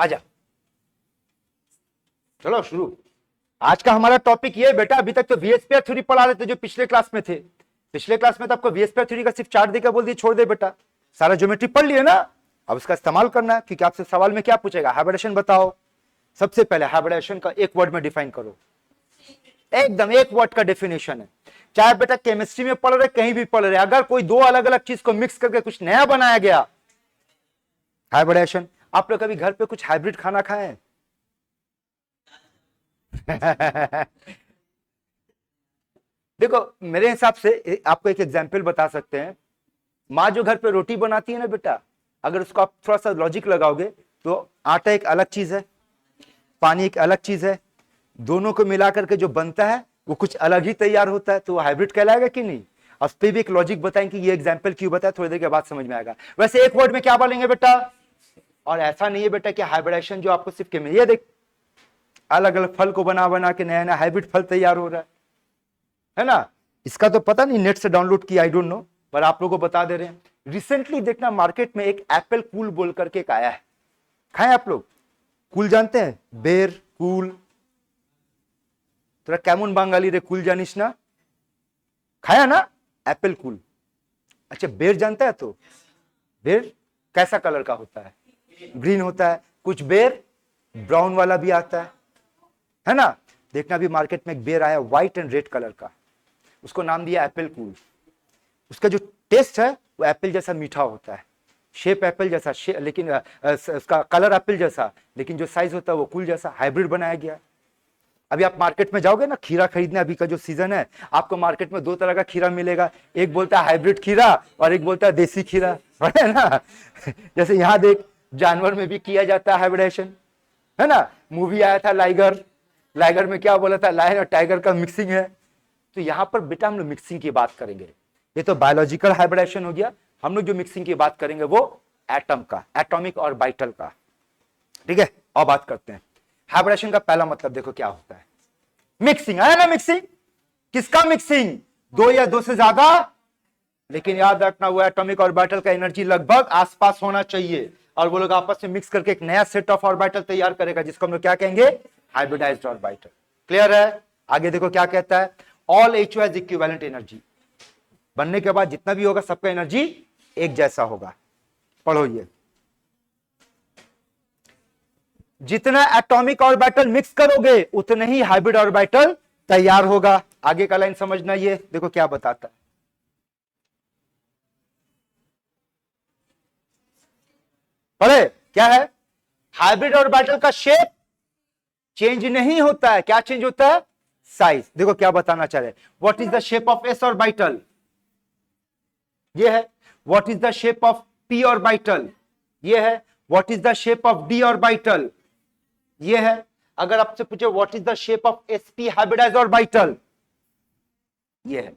आजा, चलो शुरू। आज का हमारा टॉपिक ये बेटा, अभी तक तो वीएसपीआर थ्योरी पढ़ा रहे थे जो पिछले क्लास में थे। पिछले क्लास में तो आपको वीएसपीआर थ्योरी का सिर्फ चार्ट देकर बोल दिए छोड़ दे बेटा, सारा ज्योमेट्री पढ़ लिए ना। अब उसका इस्तेमाल करना है, क्योंकि आपसे सवाल में क्या पूछेगा, हाइब्रिडेशन बताओ। सबसे पहले हाइब्रिडेशन का एक वर्ड में डिफाइन करो, एकदम एक वर्ड का डेफिनेशन है। चाहे बेटा केमिस्ट्री में पढ़ रहे कहीं भी पढ़ रहे, अगर कोई दो अलग अलग चीज को मिक्स करके कुछ नया बनाया गया, हाइब्रिडेशन। आप लोग कभी घर पे कुछ हाइब्रिड खाना खाए हैं? देखो मेरे हिसाब से आपको एक एग्जांपल बता सकते हैं। माँ जो घर पे रोटी बनाती है ना बेटा, अगर उसको आप थोड़ा सा लॉजिक लगाओगे तो आटा एक अलग चीज है, पानी एक अलग चीज है, दोनों को मिला करके जो बनता है वो कुछ अलग ही तैयार होता है, तो वो हाइब्रिड कहलाएगा कि नहीं? और उस पर भी एक लॉजिक बताएंगे कि ये एग्जाम्पल क्यों बताया, थोड़ी देर के बाद समझ में आएगा। वैसे एक वर्ड में क्या बोलेंगे बेटा? और ऐसा नहीं है बेटा कि हाइब्रिडेशन जो आपको सिर्फ केमिस्ट्री, ये देख अलग अलग फल को बना बना के नया नया हाइब्रिड फल तैयार हो रहा है ना। इसका तो पता नहीं, नेट से डाउनलोड किया, आई डोंट नो, पर आप लोगों को बता दे रहे हैं। रिसेंटली देखना मार्केट में एक एप्पल कूल बोल करके एक आया है, खाए आप लोग? कूल जानते हैं? बेर कूल, তোরা কেমন বাঙালি রে কুল জানিস না? खाया ना एप्पल कूल। अच्छा बेर जानता है? तो बेर कैसा कलर का होता है? ग्रीन होता है। कुछ बेर ब्राउन वाला भी आता है ना। देखना अभी मार्केट में एक बेर आया व्हाइट एंड रेड कलर का, उसको नाम दिया एप्पल कूल। उसका जो टेस्ट है वो एप्पल जैसा मीठा होता है, शेप एप्पल जैसा, लेकिन उसका कलर एप्पल जैसा, लेकिन जो साइज होता है वो कूल जैसा। हाइब्रिड बनाया गया। अभी आप मार्केट में जाओगे ना खीरा खरीदने, अभी का जो सीजन है, आपको मार्केट में दो तरह का खीरा मिलेगा, एक बोलता है हाइब्रिड खीरा और एक बोलता है देसी खीरा, है ना। जैसे यहाँ देख जानवर में भी किया जाता है हाइब्रिडेशन, है ना। मूवी आया था लाइगर, लाइगर में क्या बोला था, लायन और टाइगर का मिक्सिंग है। तो यहाँ पर बेटा हम लोग मिक्सिंग की बात करेंगे। ये तो बायोलॉजिकल हाइब्रिडेशन हो गया, हम लोग जो मिक्सिंग की बात करेंगे वो एटम का, एटॉमिक और बाइटल का, ठीक है। और बात करते हैं हाइब्रिडेशन का पहला मतलब, देखो क्या होता है। मिक्सिंग आया ना, मिक्सिंग किसका मिक्सिंग? दो या दो से ज्यादा, लेकिन याद रखना वो एटॉमिक ऑर्बिटल का एनर्जी लगभग आसपास होना चाहिए, और वो लोग आपस में मिक्स करके एक नया सेट ऑफ ऑर्बिटल तैयार करेगा, जिसको हम लोग क्या कहेंगे? Hybridised orbital. क्लियर है? आगे देखो क्या कहता है, all H has equivalent energy. बनने के बाद जितना भी होगा सबका एनर्जी एक जैसा होगा। पढ़ो ये, जितना एटॉमिक ऑर्बिटल मिक्स करोगे उतने ही हाइब्रिड ऑर्बिटल तैयार होगा। आगे का लाइन समझना, ये देखो क्या बताता है। पढ़े क्या है? हाइब्रिड ऑर्बिटल का शेप चेंज नहीं होता है, क्या चेंज होता है? साइज। देखो क्या बताना चाह रहे, what is the shape of S orbital? ये है। What is the shape of P orbital? ये है। What is the shape of D orbital? ये है। अगर आपसे पूछे what is the shape of SP hybridised orbital? ये है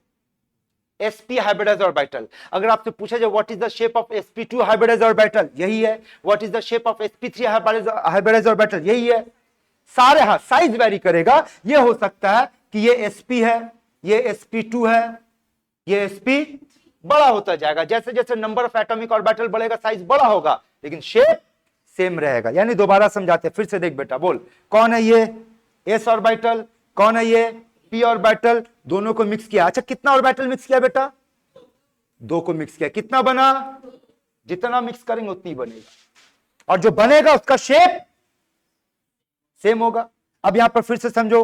sp हाइब्रिडाइज्ड ऑर्बिटल। अगर आपसे पूछा जाए what is the shape of sp2 hybridised orbital? यही है। What is the shape of sp3 hybridised orbital? यही है। सारे हाँ साइज वेरी करेगा। ये हो सकता है कि ये sp है, ये sp2 है, ये sp बड़ा होता जाएगा। जैसे जैसे नंबर ऑफ एटॉमिक ऑर्बिटल बढ़ेगा साइज बड़ा होगा, लेकिन शेप सेम रहेगा। यानी दोबारा समझाते, फिर से देख बेटा, बोल कौन है ये s ऑर्बिटल, कौन है ये p ऑर्बिटल, दोनों को मिक्स किया। अच्छा कितना ऑर्बिटल मिक्स किया बेटा? दो को मिक्स किया। कितना बना? जितना मिक्स करेंगे उतनी बनेगा, और जो बनेगा उसका शेप सेम होगा। अब यहां पर फिर से समझो,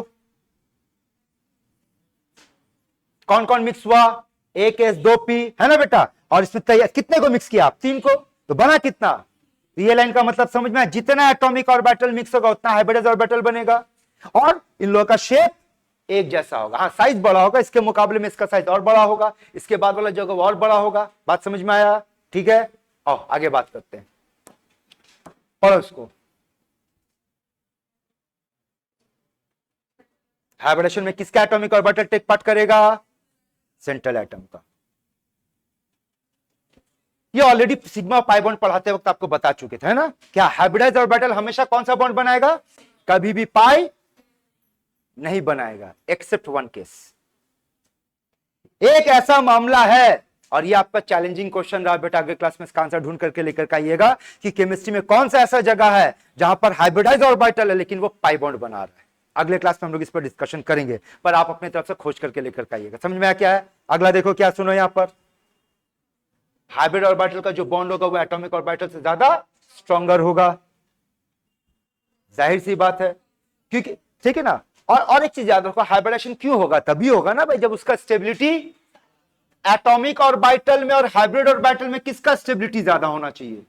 कौन कौन मिक्स हुआ? एक एस दो पी, है ना बेटा। और इसमें तैयार कितने को मिक्स किया आप? तीन को। तो बना कितना? ये लाइन का मतलब समझ में आया, जितना एटॉमिक ऑर्बिटल मिक्स होगा उतना हाइब्रिडाइज्ड ऑर्बिटल बनेगा, और इन लोगों का शेप एक जैसा होगा। हाँ साइज बड़ा होगा, इसके मुकाबले में इसका साइज और बड़ा होगा, इसके बाद वाला जगह और बड़ा होगा। बात समझ में आया? ठीक है, आओ आगे बात करते हैं। पढ़ो इसको। हाइब्रिडेशन में किसका एटॉमिक ऑर्बिटल टेक पार्ट करेगा? सेंट्रल एटम का। ये ऑलरेडी सिग्मा पाई बॉन्ड पढ़ाते वक्त आपको बता चुके थे, है ना। क्या हाइब्रिडाइज्ड ऑर्बिटल हमेशा कौन सा बॉन्ड बनाएगा? कभी भी पाई नहीं बनाएगा, एक्सेप्ट वन केस। एक ऐसा मामला है और ये आपका चैलेंजिंग क्वेश्चन रहा बेटा, अगले क्लास में इसका आंसर ढूंढ करके लेकर के आइएगा कि केमिस्ट्री में कौन सा ऐसा जगह है जहां पर हाइब्रिडाइज ऑर्बिटल है लेकिन वो पाई बॉन्ड बना रहा है। अगले क्लास में हम लोग इस पर डिस्कशन करेंगे, पर आप अपने तरफ से खोज करके लेकर के आइएगा। समझ में आया क्या है? अगला देखो क्या, सुनो यहां पर हाइब्रिड ऑर्बिटल का जो बॉन्ड होगा वो एटॉमिक ऑर्बिटल से ज्यादा स्ट्रॉन्गर होगा, जाहिर सी बात है, क्योंकि ठीक है ना। और एक चीज याद रखो, हाइब्रिडेशन क्यों होगा? तभी होगा ना भाई जब उसका स्टेबिलिटी एटॉमिक ऑर्बिटल में और हाइब्रिड ऑर्बिटल में किसका स्टेबिलिटी ज्यादा होना चाहिए,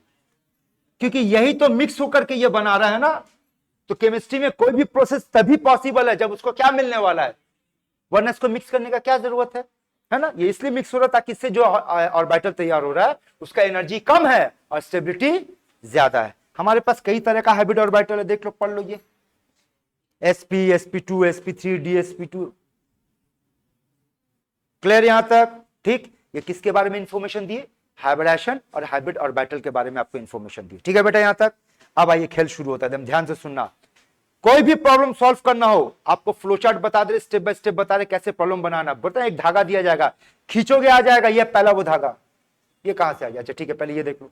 क्योंकि यही तो मिक्स होकर के ये बना रहा है ना। तो केमिस्ट्री में कोई भी प्रोसेस तभी पॉसिबल है जब उसको क्या मिलने वाला है, वरना इसको मिक्स करने का क्या जरूरत है ना। ये इसलिए मिक्स हो रहा है ताकि इससे जो ऑर्बिटल तैयार हो रहा है उसका एनर्जी कम है और स्टेबिलिटी ज्यादा है। हमारे पास कई तरह का हाइब्रिड ऑर्बिटल है, देख लो, पढ़ लो ये sp sp2 sp3 dsp2। Clear यहां तक? ठीक, ये किसके बारे में इंफॉर्मेशन दिए? हाइब्रिडेशन और हाइब्रिड ऑर्बिटल के बारे में आपको इंफॉर्मेशन दी। ठीक है बेटा यहां तक? अब आइए खेल शुरू होता है, ध्यान से सुनना। कोई भी प्रॉब्लम सॉल्व करना हो, आपको फ्लो चार्ट बता दे, स्टेप बाय स्टेप बता रहे कैसे प्रॉब्लम बनाना। बता, एक धागा दिया जाएगा, खींचोगे आ जाएगा, ये पहला वो धागा, ये कहां से आ गया? अच्छा ठीक है, पहले ये देख लो,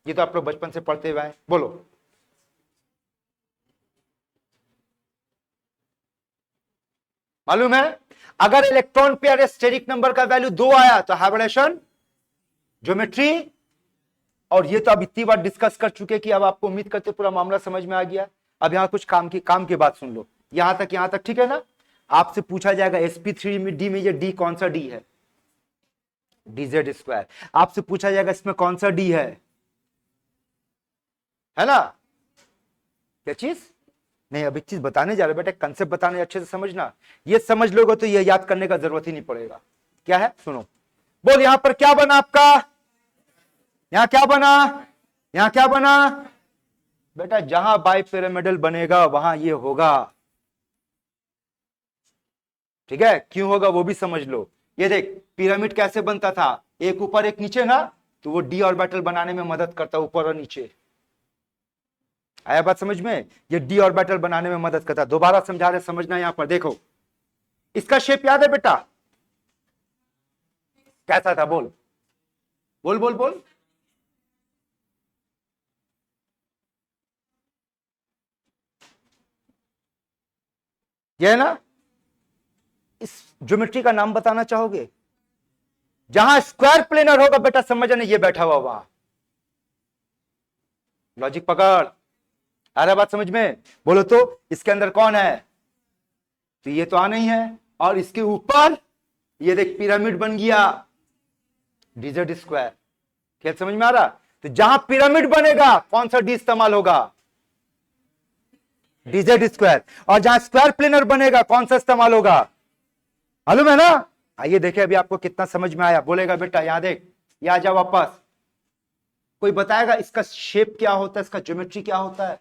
ये तो आप लोग बचपन से पढ़ते हुए आए। बोलो, मालूम है अगर इलेक्ट्रॉन पेयर स्टेरिक नंबर का वैल्यू 2 आया तो हाइब्रिडेशन ज्योमेट्री, और ये तो अब इतनी बार डिस्कस कर चुके कि अब आपको उम्मीद करते पूरा मामला समझ में आ गया। अब यहां कुछ काम की बात सुन लो, यहां तक ठीक है ना। आपसे पूछा जाएगा sp3 में डी में ये डी कौन सा डी है? dz²। आपसे पूछा जाएगा इसमें कौन सा डी है ना? क्या चीज? नहीं, अब एक चीज बताने जा रहे बेटा, कंसेप्ट बताने, अच्छे से समझना। ये समझ लोगे तो ये याद करने का जरूरत ही नहीं पड़ेगा। क्या है? सुनो, बोल यहां पर क्या बना आपका? यहां क्या बना? यहां क्या बना बेटा? जहां बाई पिरामिडल बनेगा वहां ये होगा। ठीक है, क्यों होगा वो भी समझ लो। ये देख, पिरामिड कैसे बनता था? एक ऊपर एक नीचे ना, तो वो डी ऑर्बिटल बनाने में मदद करता, ऊपर और नीचे। आया बात समझ में? ये डी ऑर्बिटल बनाने में मदद करता। दोबारा समझा रहे, समझना। यहां पर देखो, इसका शेप याद है बेटा? कैसा था? बोल बोल बोल बोल। ये है ना? इस ज्योमेट्री का नाम बताना चाहोगे? जहां स्क्वायर प्लेनर होगा बेटा, समझने ये बैठा हुआ वहां। लॉजिक पकड़, आ रहा बात समझ में? बोलो तो इसके अंदर कौन है? तो ये तो आ नहीं है, और इसके ऊपर ये देख पिरामिड बन गया, dz²। क्या समझ में आ रहा? तो जहां पिरामिड बनेगा कौन सा डी इस्तेमाल होगा? dz²। और जहां स्क्वायर प्लेनर बनेगा कौन सा इस्तेमाल होगा? मालूम है ना? आइए देखें अभी आपको कितना समझ में आया। बोलेगा बेटा यहां देख, ये आ जा वापस। कोई बताएगा इसका शेप क्या होता है, इसका ज्योमेट्री क्या होता है?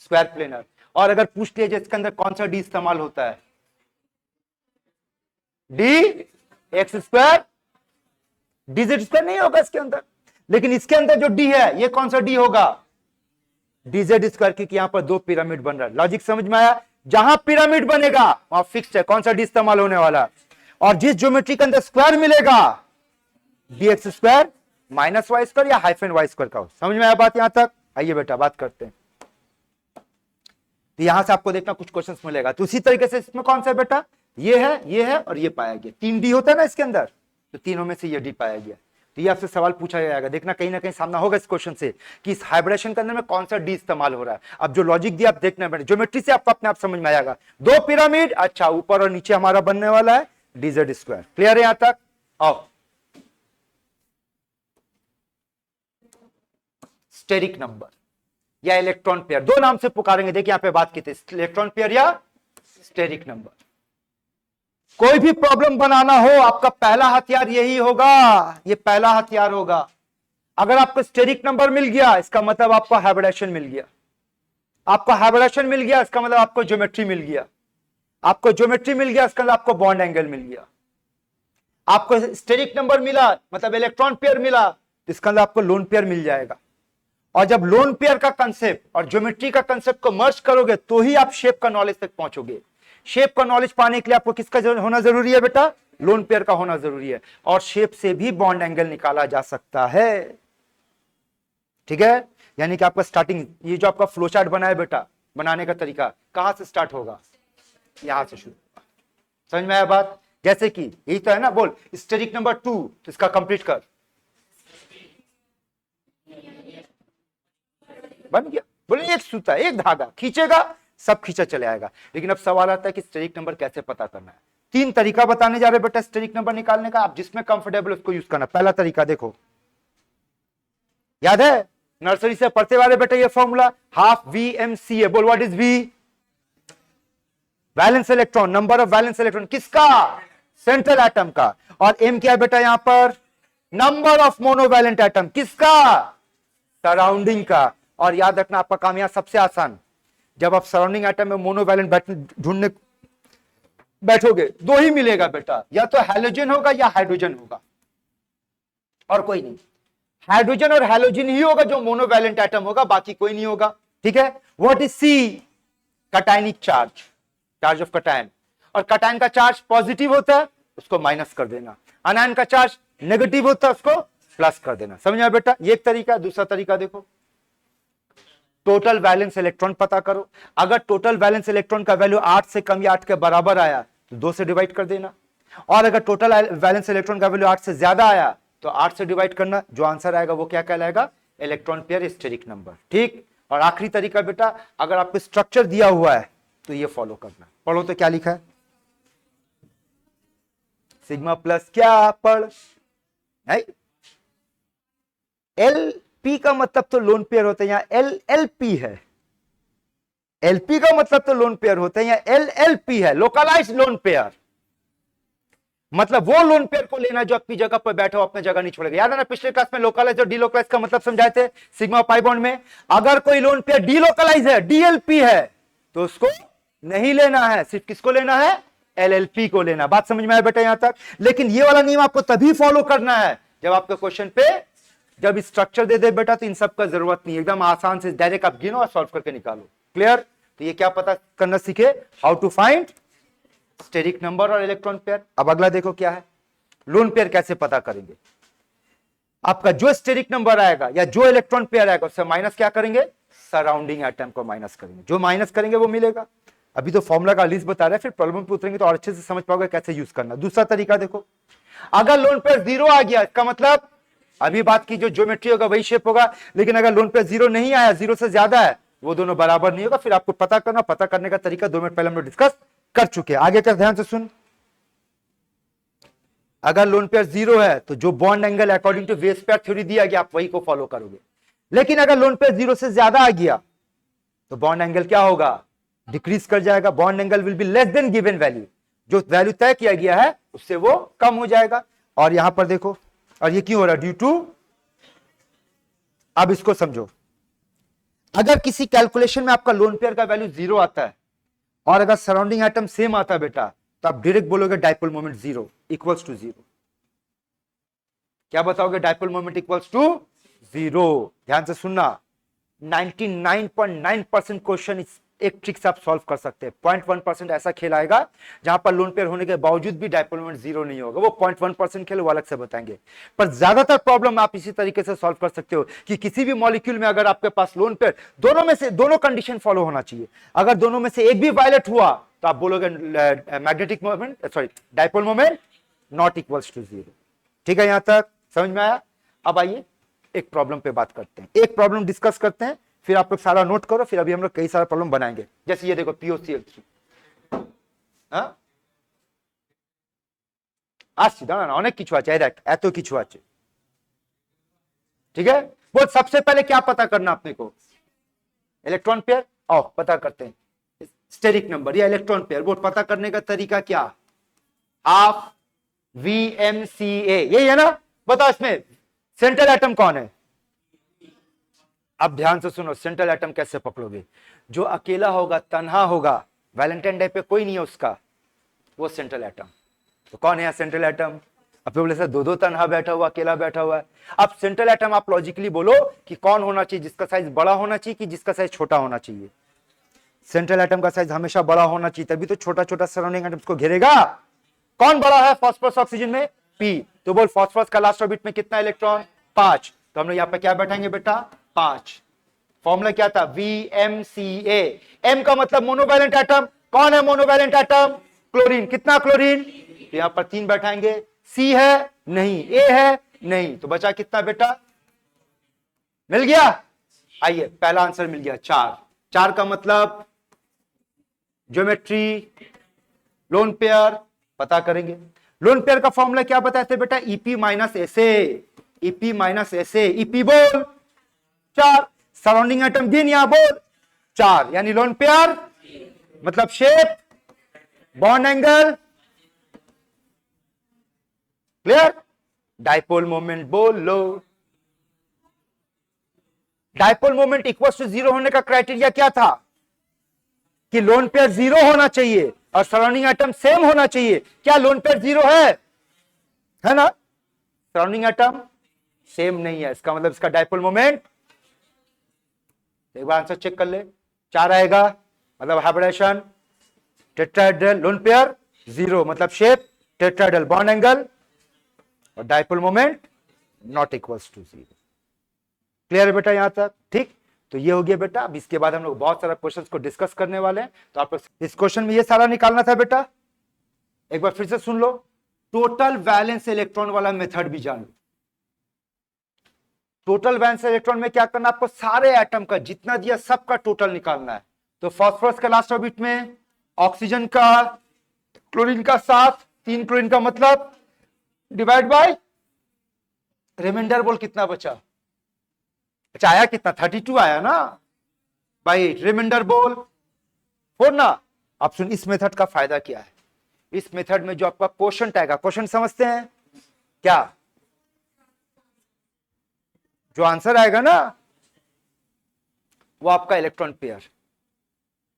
Square planar. और अगर पूछ लिया जाए इसके अंदर कौन सा डी इस्तेमाल होता है? dx²। dz² नहीं होगा इसके अंदर, लेकिन इसके अंदर जो डी है ये कौन सा डी होगा? dz², क्योंकि यहां पर दो पिरामिड बन रहा है। लॉजिक समझ में आया? जहां पिरामिड बनेगा वहां फिक्स्ड है कौन सा डी इस्तेमाल होने वाला, और जिस ज्योमेट्री के अंदर स्क्वायर मिलेगा dx² -y² या -y² का हो। समझ में आया बात यहां तक? आइए बेटा बात करते हैं। तो यहां से आपको देखना कुछ क्वेश्चंस मिलेगा। तो उसी तरीके से इसमें कौन सा है बेटा? ये है और ये पाया गया। 3 डी होता है ना इसके अंदर, तो तीनों में से ये डी पाया गया। तो ये आपसे सवाल पूछा जाएगा, देखना कहीं ना कहीं सामना होगा इस क्वेश्चन से कि इस हाइब्रिडेशन के अंदर में कौन सा डी इस्तेमाल हो रहा है। अब जो लॉजिक दिया आप देखना बेटा, ज्योमेट्री से आपको अपने आप समझ में आएगा। दो पिरामिड, अच्छा ऊपर और नीचे हमारा बनने वाला है dz²। क्लियर है यहां तक? आओ, स्टेरिक नंबर या इलेक्ट्रॉन पेयर, दो नाम से पुकारेंगे। देखिए यहां पे बात की थी, इलेक्ट्रॉन पेयर या स्टेरिक नंबर। कोई भी प्रॉब्लम बनाना हो आपका पहला हथियार यही होगा, ये पहला हथियार होगा। अगर आपको स्टेरिक नंबर मिल गया इसका मतलब आपको हाइब्रिडेशन मिल गया। आपको हाइब्रिडेशन मिल गया इसका मतलब आपको ज्योमेट्री मिल गया। आपको ज्योमेट्री मिल गया इसका मतलब आपको बॉन्ड एंगल मिल गया। आपको स्टेरिक नंबर मिला मतलब इलेक्ट्रॉन पेयर मिला, तो इसका मतलब आपको लोन पेयर मिल जाएगा। और जब लोन पेयर का कंसेप्ट और ज्योमेट्री का कंसेप्ट को मर्ज करोगे तो ही आप शेप का नॉलेज तक पहुंचोगे। शेप का नॉलेज पाने के लिए आपको किसका होना जरूरी है बेटा? लोन पेयर का होना जरूरी है, और शेप से भी बॉन्ड एंगल निकाला जा सकता है। ठीक है, यानी कि आपका स्टार्टिंग, ये जो आपका फ्लो चार्ट बना है बेटा, बनाने का तरीका कहां से स्टार्ट होगा, यहां से शुरू होगा। समझ में आया बात? जैसे कि यही तो है ना, बोल स्टेरिक नंबर 2, तो इसका कंप्लीट कर, बन गया। बोले एक सूता, एक धागा खींचेगा, सब खींचा चले आएगा। लेकिन अब सवाल आता है कि स्टेरिक नंबर कैसे पता करना है। 3 तरीका बताने जा रहे बेटा स्टेरिक नंबर निकालने का, आप जिसमें कंफर्टेबल उसको यूज करना। पहला तरीका देखो, याद है नर्सरी से पढ़ते वाले बेटा ये फॉर्मूला, हाफ VMCA। बोल what is V? Valence electron, number of valence electron किसका, सेंट्रल एटम का। और M क्या है बेटा यहां पर, नंबर ऑफ मोनोवैलेंट एटम किसका, सराउंडिंग का। और याद रखना आपका काम यहां सबसे आसान, जब आप सराउंडिंग एटम में मोनोवैलेंट ढूंढने बैठोगे, 2 ही मिलेगा बेटा, या तो हैलोजन होगा या हाइड्रोजन होगा, और कोई नहीं। हाइड्रोजन और हैलोजन ही होगा जो मोनोवैलेंट एटम होगा, बाकी कोई नहीं होगा। ठीक है, what is C? Cationic charge, charge of cation. और कटायन का चार्ज पॉजिटिव होता है, उसको माइनस कर देना। अनायन का चार्ज नेगेटिव होता है, उसको प्लस कर देना। समझ आया बेटा? ये एक तरीका है। दूसरा तरीका देखो, टोटल वैलेंस इलेक्ट्रॉन पता करो। अगर टोटल वैलेंस इलेक्ट्रॉन का वैल्यू 8 से कम या 8 के बराबर आया तो 2 से डिवाइड कर देना, और अगर टोटल वैलेंस इलेक्ट्रॉन का वैल्यू 8 से ज्यादा आया तो 8 से डिवाइड करना। जो आंसर आएगा वो क्या कहलाएगा, इलेक्ट्रॉन पेयर स्टेरिक नंबर। ठीक। और आखिरी तरीका बेटा, अगर आपको स्ट्रक्चर दिया हुआ है तो ये फॉलो करना। पढ़ो तो क्या लिखा है, सिग्मा प्लस क्या पढ़ है, LP का मतलब तो लोन पेयर होता है, यहां LLP है। LP का मतलब तो लोन पेयर होता है, यहां LLP है, लोकलाइज्ड लोन पेयर। मतलब वो लोन पेयर को लेना जो अपनी जगह पर बैठा हो, अपने जगह नहीं छोड़ेगा। याद है ना पिछले क्लास में लोकलाइज और डीलोकलाइज का मतलब समझाए थे सिग्मा पाई बॉन्ड में। अगर कोई लोन पेयर डीलोकलाइज है, DLP है, तो उसको नहीं लेना है, सिर्फ किसको लेना है, LLP को लेना। बात समझ में आया बेटा यहां तक? लेकिन ये वाला नियम आपको तभी फॉलो करना है जब आपके क्वेश्चन पे जब स्ट्रक्चर दे दे बेटा, तो इन सब का जरूरत नहीं, एकदम आसान से डायरेक्ट आप गिनो और सॉल्व करके निकालो। क्लियर? तो ये क्या पता करना सीखे, how to find steric number और इलेक्ट्रॉन पेयर। अब अगला देखो क्या है, लोन पेयर कैसे पता करेंगे। आपका जो स्टेरिक नंबर आएगा या जो इलेक्ट्रॉन पेयर आएगा उससे माइनस क्या करेंगे, सराउंडिंग एटम को माइनस करेंगे। जो माइनस करेंगे वो मिलेगा। अभी तो फॉर्मूला का लिस्ट बता रहे हैं, फिर प्रॉब्लम पे उतरेंगे तो और अच्छे से समझ पाओगे कैसे यूज करना। दूसरा तरीका देखो, अगर लोन पेयर 0 आ गया, इसका मतलब अभी बात की जो ज्योमेट्री होगा वही शेप होगा। लेकिन अगर लोन पेयर 0 नहीं आया, 0 से ज्यादा है, वो दोनों बराबर नहीं होगा। फिर आपको पता करना, पता करने का तरीका 2 मिनट पहले हम लोग डिस्कस कर चुके हैं। आगे का ध्यान से सुन, अगर लोन पेयर 0 है तो जो बॉन्ड एंगल अकॉर्डिंग टू वेस पेयर थ्योरी दिया गया आप वही को फॉलो करोगे। लेकिन अगर लोन पेयर 0 से ज्यादा आ गया तो बॉन्ड एंगल क्या होगा, डिक्रीज कर जाएगा। Bond angle will be less than given value, जो वैल्यू तय किया गया है उससे वो कम हो जाएगा। और यहां पर देखो, और ये क्यों हो रहा है, ड्यू टू, अब इसको समझो, अगर किसी कैलकुलेशन में आपका लोन पेयर का वैल्यू 0 आता है और अगर सराउंडिंग एटम सेम आता है बेटा, तो आप डायरेक्ट बोलोगे डाइपोल मोमेंट 0 इक्वल्स टू 0। क्या बताओगे, डाइपोल मोमेंट इक्वल्स टू 0। ध्यान से सुनना, 99.9% क्वेश्चन एक ट्रिक से आप सॉल्व कर सकते हैं। 0.1% ऐसा खेल आएगा जहां पर लोन पेयर होने के बावजूद भी डाइपोल मोमेंट 0 नहीं होगा। वो 0.1% खेल वो अलग से बताएंगे, पर ज्यादातर प्रॉब्लम आप इसी तरीके से सॉल्व कर सकते हो कि किसी भी मॉलिक्यूल में अगर आपके पास लोन पेयर दोनों में से दोनों कंडीशन फॉलो होना चाहिए। अगर दोनों में से एक भी वायलेट हुआ तो आप बोलोगे magnetic moment sorry dipole moment not equals to 0। ठीक है, यहां तक समझ में आया? अब आइए एक प्रॉब्लम पे बात करते हैं, एक प्रॉब्लम डिस्कस करते हैं, फिर आप लोग सारा नोट करो, फिर अभी हम लोग कई सारे प्रॉब्लम बनाएंगे। जैसे ये देखो POCl3, আসছি দাঁড়া না, অনেক কিছু আছে, দেখ এত কিছু আছে। ठीक है, वो सबसे पहले क्या पता करना अपने को, इलेक्ट्रॉन पेयर। आओ पता करते हैं स्टेरिक नंबर या इलेक्ट्रॉन पेयर। वो पता करने का तरीका क्या, हाफ VMCA, यही है ना? बताओ इसमें सेंट्रल एटम कौन है? अब ध्यान से सुनो, सेंट्रल एटम कैसे पकड़ोगे, जो अकेला होगा, तन्हा होगा, वैलेंटाइन डे पे कोई नहीं है उसका, वो सेंट्रल एटम। तो कौन है सेंट्रल एटम? अब बोले सर दो तन्हा बैठा हुआ, अकेला बैठा हुआ है। अब सेंट्रल एटम आप लॉजिकली बोलो कि कौन होना चाहिए, जिसका साइज बड़ा होना चाहिए कि जिसका साइज छोटा होना चाहिए? सेंट्रल एटम का साइज हमेशा बड़ा होना चाहिए, तभी तो छोटा छोटा सराउंडिंग एटम्स को घेरेगा। कौन बड़ा है फास्फोरस ऑक्सीजन में? पी। तो बोल फास्फोरस का लास्ट ऑर्बिट में कितना इलेक्ट्रॉन? 5। तो हम लोग यहां पे क्या बैठाएंगे बेटा? 5। फॉर्मूला क्या था? VMCA। M का मतलब मोनोवैलेंट एटम। कौन है मोनोवैलेंट एटम? क्लोरीन। कितना क्लोरीन? तो यहां पर 3 बैठाएंगे। C है? नहीं। A है? नहीं। तो बचा कितना बेटा? मिल गया? आइए, पहला आंसर मिल गया 4। 4 का मतलब ज्योमेट्री, लोन पेयर पता करेंगे। लोन पेयर का फॉर्मूला क्या बताए थे बेटा? EP minus SA। EP minus SA। EP बोल 4। सराउंडिंग एटम गिन, यहां बोल 4, यानी लोन पेयर मतलब shape, bond angle, clear? Dipole moment बोल लो। डाइपोल मोमेंट इक्वल टू 0 होने का क्राइटेरिया क्या था? कि लोन पेयर 0 होना चाहिए और सराउंडिंग एटम सेम होना चाहिए। क्या लोन पेयर 0 है ना? सराउंडिंग एटम सेम नहीं है, इसका मतलब इसका डाइपोल मोमेंट, एक बार आंसर चेक कर ले। 4 आएगा मतलब हाइब्रिडेशन, टेट्राहेड्रल, लोन पेयर 0 मतलब शेप, टेट्राहेड्रल, बॉन्ड एंगल और dipole moment not equals to 0। Clear है बेटा यहां तक? ठीक। तो ये हो गया बेटा। अब इसके बाद हम लोग बहुत सारा क्वेश्चंस को डिस्कस करने वाले हैं। तो आप इस क्वेश्चन में ये सारा निकालना था बेटा। एक बार फिर से सुन लो। टोटल वैलेंस इलेक्ट्रॉन वाला मेथड भी जान लो। टोटल वैलेंस इलेक्ट्रॉन में क्या करना? आपको सारे एटम का जितना दिया सबका टोटल निकालना है। तो फास्फोरस का लास्ट ऑर्बिट में, ऑक्सीजन का, क्लोरीन का 7, 3 क्लोरीन का मतलब डिवाइड बाय रिमाइंडर बोल कितना बचा? अच्छा आया कितना? 32 आया ना भाई। रिमाइंडर बोल 4 ना। अब सुन, इस मेथड का फायदा क्या है? इस मेथड में जो आपका क्वोशंट आएगा, क्वोशंट समझते हैं क्या? जो आंसर आएगा ना वो आपका इलेक्ट्रॉन पेयर,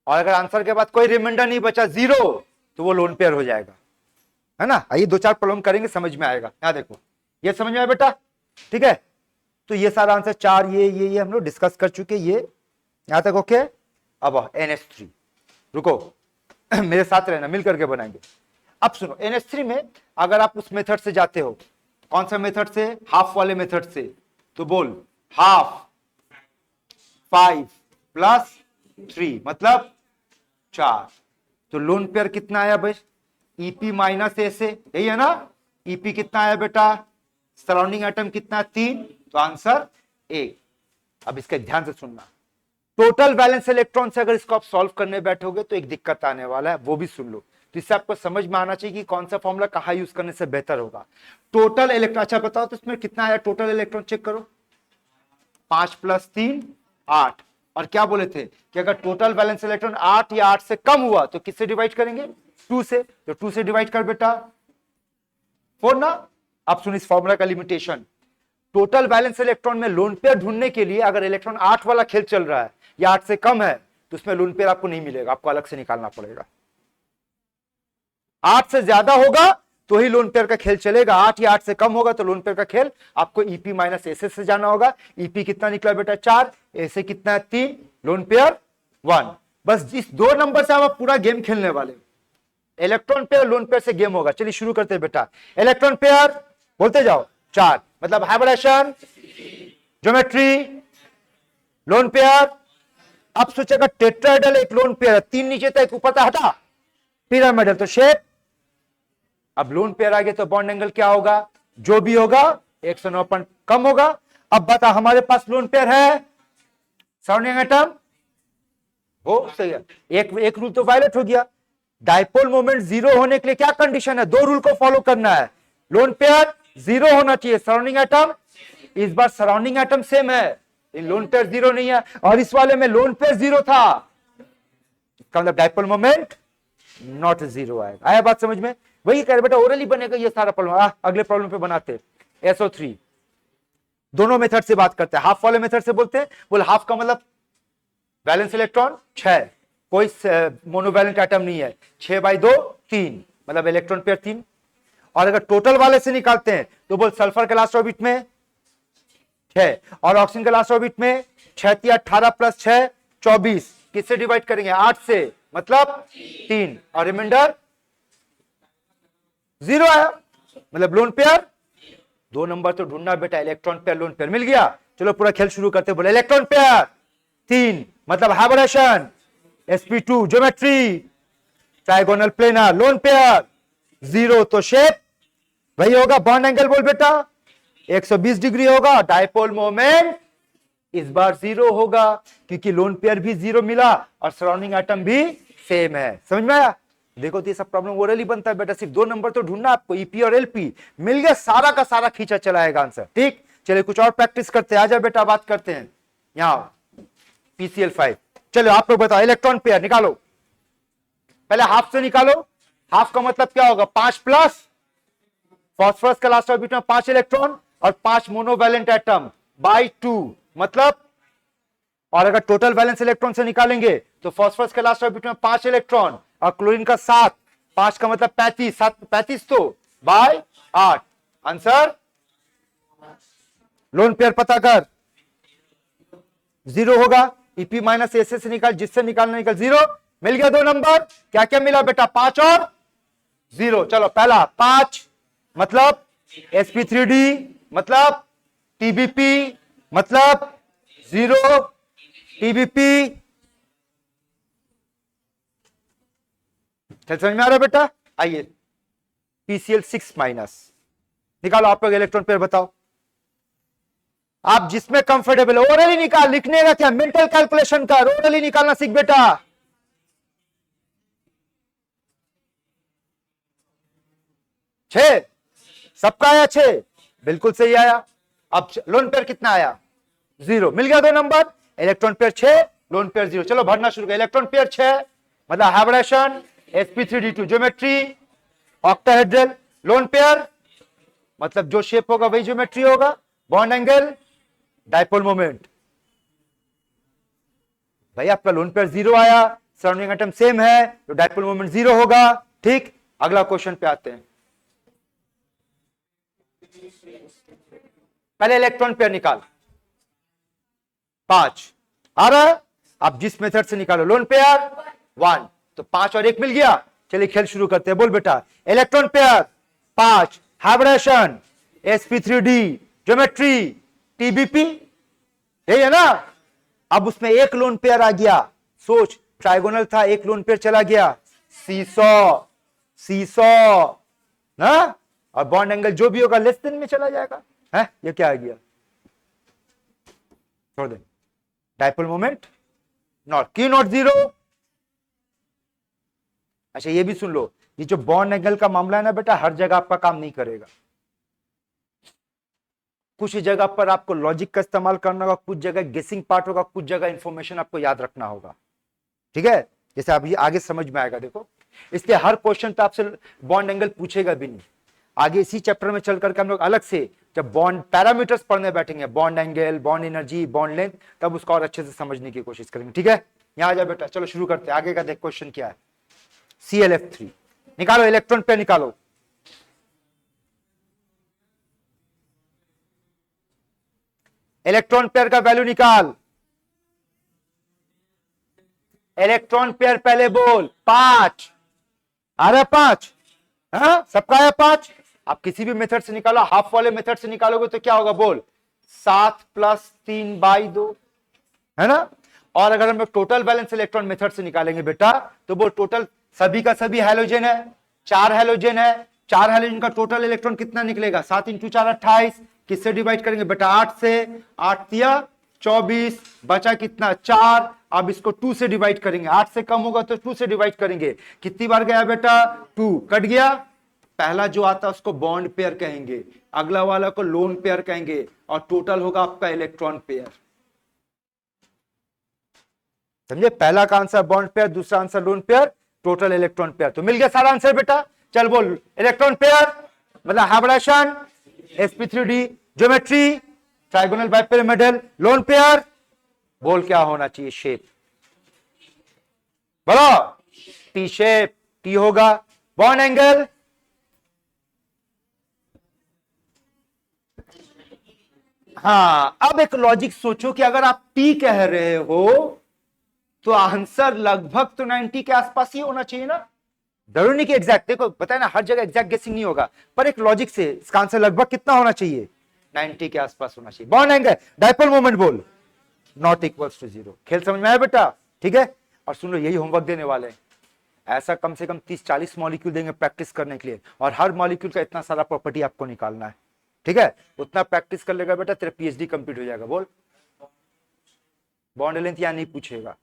और अगर आंसर के बाद कोई रिमाइंडर नहीं बचा 0 तो वो लोन पेयर हो जाएगा, है ना? आइए 2-4 प्रॉब्लम करेंगे, समझ में आएगा। यहां देखो, ये समझ में आया बेटा? ठीक है। तो ये सारा आंसर 4 ये हम लोग डिस्कस कर चुके, ये यहां तक ओके। अब NH3 रुको मेरे साथ रहना, मिल करके बनाएंगे। अब सुनो, NH3 में अगर आप उस मेथड से जाते हो, कौन सा मेथड से? हाफ वाले मेथड से। तो बोल हाफ 5 प्लस 3 मतलब 4। तो लोन पेयर कितना आया भाई? EP माइनस A से, यही है ना? EP कितना आया बेटा? सराउंडिंग एटम कितना? 3। तो आंसर 1। अब इसका ध्यान से सुनना। टोटल वैलेंस इलेक्ट्रॉन से अगर इसको आप सॉल्व करने बैठोगे तो एक दिक्कत आने वाला है, वो भी सुन लो। तो इससे आपको समझ में आना चाहिए कि कौन सा फॉर्मूला कहां यूज करने से बेहतर होगा। टोटल इलेक्ट्रॉन, अच्छा बताओ तो इसमें कितना आया टोटल इलेक्ट्रॉन? चेक करो। 5 प्लस 3 8। और क्या बोले थे कि अगर टोटल वैलेंस इलेक्ट्रॉन 8 या 8 से कम हुआ तो किससे डिवाइड करेंगे? 2 से। तो 2 से डिवाइड कर बेटा 4 ना। अब सुन इस फॉर्मूला का लिमिटेशन। टोटल वैलेंस इलेक्ट्रॉन में लोन पेयर ढूंढने के लिए अगर इलेक्ट्रॉन 8 वाला खेल चल रहा है या 8 से कम है तो उसमें लोन पेयर आपको नहीं मिलेगा, आपको अलग से निकालना पड़ेगा। 8 से ज्यादा होगा तो ही लोन पेयर का खेल चलेगा, 8 या 8 से कम होगा तो लोन पेयर का खेल आपको EP माइनस एस से जाना होगा। EP कितना निकला बेटा? 4। ऐसे कितना है? 3। Lone pair 1। बस इस 2 नंबर से आप पूरा गेम खेलने वाले। इलेक्ट्रॉन पेयर लोन पेयर से गेम होगा। चलिए शुरू करते हैं बेटा। इलेक्ट्रॉन पेयर बोलते जाओ 4 मतलब हाइब्रिडेशन, ज्योमेट्री, लोन पेयर। अब सोचेगा टेट्राहेड्रल एक लोन पेयर है, 3 नीचे था एक ऊपर था, हटा पिरामिडल तो शेप। अब लोन पेयर आ गया तो बॉन्ड एंगल क्या होगा? जो भी होगा 109 पॉइंट कम होगा। अब बता, हमारे पास लोन पेयर है, सराउंडिंग एटम हो सही है। एक रूल तो वायलेट हो गया। डाइपोल मोमेंट 0 होने के लिए क्या कंडीशन है? 2 रूल को फॉलो करना है। लोन पेयर 0 होना चाहिए, सराउंडिंग एटम, इस बार सराउंडिंग एटम सेम है, लोन पेयर 0 नहीं है, और इस वाले में लोन पेयर 0 था, इसका मतलब डाइपोल मोमेंट नॉट 0 आएगा। आया बात समझ में? वही कह रहे बेटा, ओरली बनेगा ये सारा प्रॉब्लम। अगले प्रॉब्लम पे बनाते SO3। दोनों मेथड से बात करते हैं। हाफ वाले मेथड से बोलते हैं, बोल हाफ का मतलब वैलेंस इलेक्ट्रॉन 6, कोई मोनोवैलेंट एटम नहीं है, 6/2 3 मतलब इलेक्ट्रॉन पेयर 3। और अगर टोटल वाले से निकालते हैं तो बोल सल्फर के लास्ट ऑर्बिट में 6 और ऑक्सीजन के लास्ट ऑर्बिट में 6 × 18 + 6 24। किससे डिवाइड करेंगे? 8 से मतलब 3 और रिमाइंडर जीरो आया, मतलब लोन पेयर। 2 नंबर तो ढूंढना बेटा, इलेक्ट्रॉन पेयर लोन पेयर मिल गया। चलो पूरा खेल शुरू करते, बोले इलेक्ट्रॉन पेयर 3 मतलब hybridisation, sp2 geometry, trigonal planar, lone pair 0 तो शेप वही होगा। बॉन्ड एंगल बोल बेटा 120 डिग्री होगा। डायपोल मोमेंट इस बार 0 होगा, क्योंकि लोन पेयर भी 0 मिला और सराउंडिंग एटम भी सेम है। समझ में आया? देखो तो ये सब प्रॉब्लम ओरली बनता है बेटा, सिर्फ 2 नंबर तो ढूंढना आपको, ईपी और एलपी मिल गया, सारा का सारा खींचा चला आएगा आंसर। ठीक, चलिए कुछ और प्रैक्टिस करते हैं। आजा बेटा बात करते हैं यहां PCl5। चलो आप लोग बताओ, इलेक्ट्रॉन पेयर निकालो, पहले हाफ से निकालो। हाफ का मतलब क्या होगा? 5 प्लस फॉस्फोरस का लास्ट ऑर्बिट में 5 इलेक्ट्रॉन और 5 मोनोवैलेंट एटम बाय 2 मतलब, और अगर टोटल वैलेंस इलेक्ट्रॉन से निकालेंगे तो फॉस्फोरस के लास्ट ऑर्बिट में 5 इलेक्ट्रॉन और क्लोरीन का 7, 5 का मतलब 35, 7 35 तो बाय 8। आंसर लोन पेयर पता कर, 0 होगा। ईपी माइनस एस से निकाल, जिससे निकालना निकल 0 मिल गया। 2 नंबर क्या क्या मिला बेटा? 5 और 0। चलो पहला 5 मतलब sp3d मतलब tbp मतलब 0 tbp। चल समझ में आ रहा है बेटा? आइए PCl6 माइनस निकालो आप लोग, इलेक्ट्रॉन पेयर बताओ आप जिसमें कंफर्टेबल है। ओरली निकाल, लिखने का क्या, मेंटल कैलकुलेशन कर, ओरली निकालना सीख बेटा। 6 सबका आया, 6 बिल्कुल सही आया। अब लोन पेयर कितना आया? 0 मिल गया। 2 number electron pair 6, lone pair 0। चलो भरना शुरू कर। इलेक्ट्रॉन पेयर 6 मतलब hybridisation, sp3d2 geometry, octahedral. Lone pair मतलब जो शेप होगा वही ज्योमेट्री होगा। Bond angle, dipole moment. भाई आपका लोन पेयर 0 आया, सराउंडिंग एटम सेम है तो डायपोल मोमेंट 0 होगा। ठीक, अगला क्वेश्चन पे आते हैं। पहले इलेक्ट्रॉन पेयर निकाल, 5 आ रहा है। आप जिस मेथड से निकालो, लोन पेयर 1 तो 5 और 1 मिल गया। चलिए खेल शुरू करते हैं। बोल बेटा, electron pair 5 hybridisation, sp3d geometry, tbp, यही है ना। अब उसमें एक लोन पेयर आ गया, सोच ट्राइगोनल था, एक लोन पेयर चला गया, सीसॉ सीसॉ ना। और बॉन्ड एंगल जो भी होगा लेस देन में चला जाएगा। है ये क्या आ गया? छोड़ दे। डायपोल मोमेंट नॉट, क्यों नॉट 0? अच्छा ये भी सुन लो, ये जो बॉन्ड एंगल का मामला है ना बेटा, हर जगह आपका काम नहीं करेगा। कुछ जगह पर आपको लॉजिक का इस्तेमाल करना होगा, कुछ जगह गेसिंग पार्ट होगा, कुछ जगह इंफॉर्मेशन आपको याद रखना होगा। ठीक है, जैसे अभी आगे समझ में आएगा। देखो, इसलिए हर क्वेश्चन पे आपसे बॉन्ड एंगल पूछेगा भी नहीं। आगे इसी चैप्टर में चल करके हम लोग अलग से जब बॉन्ड पैरामीटर्स पढ़ने बैठेंगे, bond angle, bond energy, bond length, तब उसको और अच्छे से समझने की कोशिश करेंगे। ठीक है, यहां आ जा बेटा, चलो शुरू करते हैं। आगे का देख क्वेश्चन क्या है। ClF3 निकालो, इलेक्ट्रॉन पेयर निकालो। इलेक्ट्रॉन पेयर का वैल्यू निकाल। इलेक्ट्रॉन पेयर पहले बोल 5 आ रहा है, 5 हाँ सबका है 5। आप किसी भी मेथड से निकालो, हाफ वाले मेथड से निकालोगे तो क्या होगा बोल? 7 + 3/2 है ना। और अगर हम लोग टोटल बैलेंस इलेक्ट्रॉन मेथड से निकालेंगे बेटा तो बोल टोटल सभी का सभी हैलोजन है, 4 हैलोजन है, 4 हैलोजन का टोटल इलेक्ट्रॉन कितना निकलेगा? 7 × 4 28। किससे डिवाइड करेंगे बेटा? 8 से। 8 तिया 24, बचा कितना? 4। अब इसको 2 से डिवाइड करेंगे, 8 से कम होगा तो 2 से डिवाइड करेंगे। कितनी बार गया बेटा? 2 कट गया। पहला जो आता है उसको बॉन्ड पेयर कहेंगे, अगला वाला को लोन पेयर कहेंगे, और टोटल होगा आपका इलेक्ट्रॉन पेयर। समझे? पहला का आंसर बॉन्ड पेयर, दूसरा answer lone pair, total electron pair. तो मिल गया सारा आंसर बेटा। चल बोल, इलेक्ट्रॉन पेयर मतलब hybridisation, sp3d geometry, trigonal bipyramidal, lone pair बोल क्या होना चाहिए? शेप बोलो, टी शेप, टी होगा। बॉन्ड एंगल हाँ। अब एक लॉजिक सोचो कि अगर आप टी कह रहे हो तो आंसर लगभग तो 90 के आसपास ही होना चाहिए ना। जरूरी नहीं कि एग्जैक्ट, देखो बताया ना हर जगह एग्जैक्ट गेसिंग नहीं होगा, पर एक लॉजिक से इसका आंसर लगभग कितना होना चाहिए, 90 के आसपास होना चाहिए। बॉन्ड एंगल डाइपोल मोमेंट बोल नॉट इक्वल्स टू 0। खेल समझ में आया बेटा? ठीक है, और सुन लो यही होमवर्क देने वाले हैं, ऐसा कम से कम 30-40 मॉलिक्यूल देंगे प्रैक्टिस करने के लिए, और हर मॉलिक्यूल का इतना सारा प्रॉपर्टी आपको निकालना है। ठीक है, उतना प्रैक्टिस कर लेगा बेटा तेरा पीएचडी कंप्लीट हो जाएगा। बोल बॉन्ड लेंथ या नहीं पूछेगा,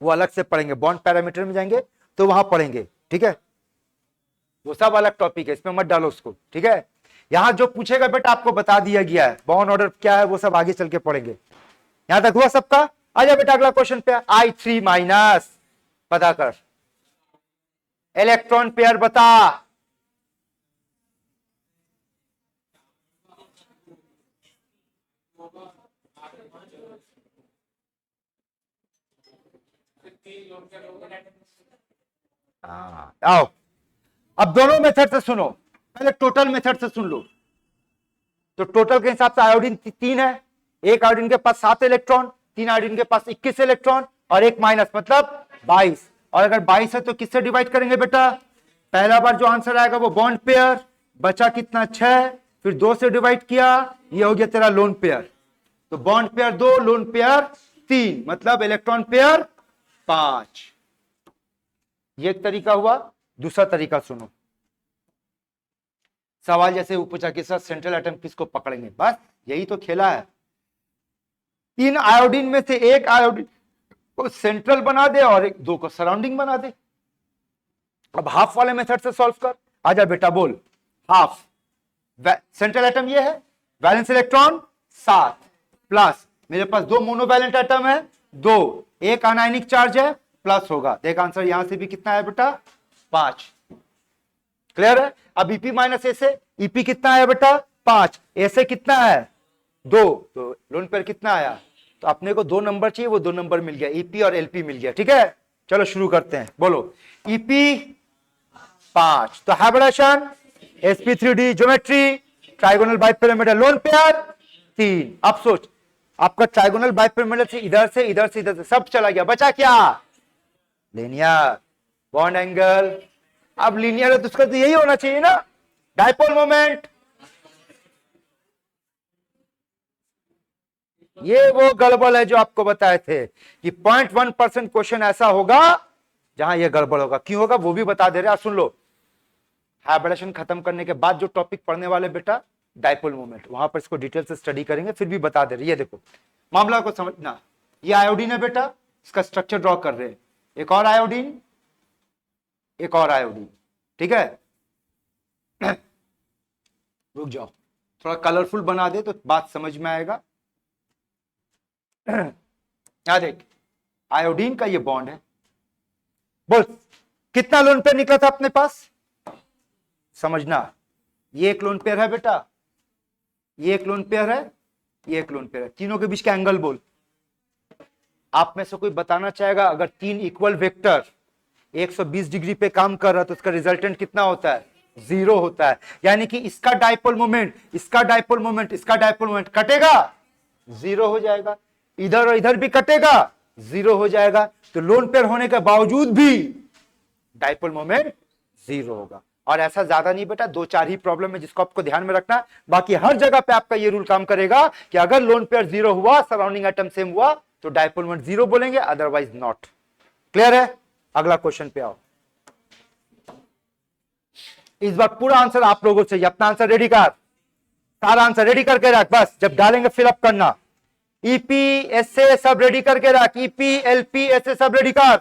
वो अलग से पढ़ेंगे, बॉन्ड पैरामीटर में जाएंगे तो वहां पढ़ेंगे। ठीक है, वो सब अलग टॉपिक है, इसमें मत डालो उसको। ठीक है, यहां जो पूछेगा बेटा आपको बता दिया गया है, बॉन्ड ऑर्डर क्या है वो सब आगे चल के पढ़ेंगे। यहां तक हुआ सबका? आजा बेटा अगला क्वेश्चन पे, I3 माइनस पता कर, इलेक्ट्रॉन पेयर बता। आओ अब दोनों मेथड से सुनो, पहले टोटल मेथड से सुन लो। तो टोटल के हिसाब से आयोडीन 3 है, एक आयोडीन के पास 7 इलेक्ट्रॉन, 3 आयोडीन के पास 21 इलेक्ट्रॉन और एक माइनस मतलब 22। और अगर 22 है तो किससे डिवाइड करेंगे बेटा? पहला बार जो आंसर आएगा वो बॉन्ड पेयर, बचा कितना 6, फिर 2 से डिवाइड किया, ये हो गया तेरा लोन पेयर। तो बॉन्ड पेयर 2, लोन पेयर 3, मतलब इलेक्ट्रॉन पेयर 5। ये एक तरीका हुआ। दूसरा तरीका सुनो, सवाल जैसे पूछा कि सर सेंट्रल एटम किसको पकड़ेंगे, बस यही तो खेला है। 3 आयोडीन में से एक आयोडीन को सेंट्रल बना दे और 2 को सराउंडिंग बना दे। अब हाफ वाले मेथड से सॉल्व कर। आजा बेटा बोल, हाफ सेंट्रल एटम ये है, वैलेंस इलेक्ट्रॉन 7 प्लस मेरे पास 2 मोनोवैलेंट एटम है 2, एक अनायनिक चार्ज है प्लस होगा। देख आंसर यहां से भी कितना है बेटा 5। क्लियर है? अब ईपी माइनस ए से, ईपी कितना है बेटा 5, ए से कितना है 2, तो लोन पेयर कितना आया? तो अपने को 2 नंबर चाहिए, वो 2 नंबर मिल गया, ईपी और एलपी मिल गया। ठीक है, चलो शुरू करते हैं। बोलो ईपी 5, तो hybridisation sp3d geometry trigonal bipyramidal lone pair 3। अब सोच आपका ट्राइगोनल बाइपिरामिडल से इधर से इधर से इधर से सब चला गया, बचा क्या? Linear bond angle. अब लीनियर है तो उसका तो यही होना चाहिए ना, डाइपोल मोमेंट। ये वो गड़बड़ है जो आपको बताए थे कि 0.1% क्वेश्चन ऐसा होगा जहां ये गड़बड़ होगा। क्यों होगा वो भी बता दे रहे हैं। सुन लो, हाइब्रिडेशन खत्म करने के बाद जो टॉपिक पढ़ने वाले बेटा डाइपोल मोमेंट, वहां पर इसको डिटेल से स्टडी करेंगे, फिर भी बता दे रहे। ये देखो मामला को समझना, ये आयोडीन है बेटा, इसका स्ट्रक्चर ड्रॉ कर रहे हैं, एक और आयोडीन, एक और आयोडीन। ठीक है, रुक जाओ थोड़ा कलरफुल बना दे तो बात समझ में आएगा। यहां देख आयोडीन का ये बॉन्ड है, बोल कितना लोन पेयर निकला था अपने पास? समझना, ये एक लोन पेयर है बेटा, ये एक लोन पेयर है, ये एक लोन पेयर है, तीनों के बीच का एंगल बोल। आप में से कोई बताना चाहेगा अगर 3 इक्वल वेक्टर 120 डिग्री पे काम कर रहा है तो उसका रिजल्टेंट कितना होता है? 0 होता है। यानी कि इसका डाइपोल मोमेंट, इसका डाइपोल मोमेंट, इसका डाइपोल मोमेंट कटेगा, 0 हो जाएगा। इधर और इधर भी कटेगा, 0 हो जाएगा। तो लोन पेयर होने के बावजूद भी डाइपोल मोमेंट 0 होगा। और ऐसा ज्यादा नहीं बेटा, 2-4 ही प्रॉब्लम है जिसको आपको ध्यान में रखना। बाकी हर जगह पे आपका ये रूल काम करेगा कि अगर लोन पेयर 0 हुआ, सराउंडिंग एटम सेम हुआ तो डाइपोल मोमेंट 0 बोलेंगे, अदरवाइज नॉट। क्लियर है? अगला क्वेश्चन पे आओ। इस बार पूरा आंसर आप लोगों से, अपना आंसर रेडी कर, सारा आंसर रेडी करके रख, बस जब डालेंगे फिलअप करना। ईपी एसए सब रेडी करके रख, ईपी एलपी एसए सब रेडी कर।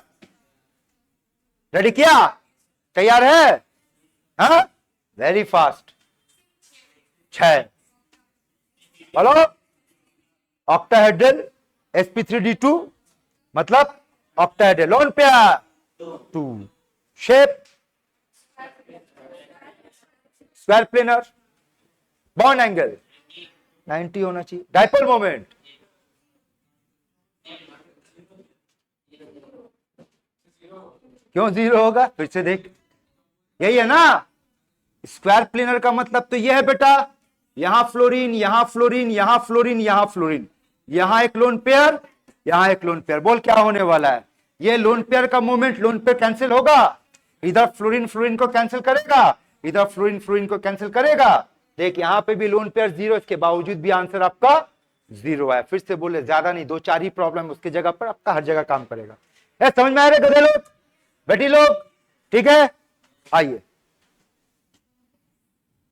रेडी किया? तैयार है? हाँ, वेरी फास्ट। 6 बोलो, ऑक्टाहेड्रल sp3d2 मतलब octahedral lone pair 2, shape square planar, bond angle 90 होना चाहिए, डाइपोल मोमेंट क्यों 0 होगा? फिर से देख, यही है ना स्क्वायर प्लेनर का मतलब। तो यह है बेटा, यहां फ्लोरीन, यहां फ्लोरीन, यहां फ्लोरीन, यहां फ्लोरीन, यहां एक लोन पेयर, यहां एक लोन पेयर। बोल क्या होने वाला है? ये लोन पेयर का मोमेंट लोन पेयर कैंसिल होगा, इधर फ्लोरीन फ्लोरीन को कैंसिल करेगा, इधर फ्लोरीन फ्लोरीन को कैंसिल करेगा। देख यहां पे भी लोन पेयर जीरो, इसके बावजूद भी आंसर आपका जीरो है। फिर से बोले ज्यादा नहीं, 2-4 ही प्रॉब्लम उसकी जगह पर आपका हर जगह काम करेगा। समझ में आ रहे गधे लोग, बेटी लोग? ठीक है, आइए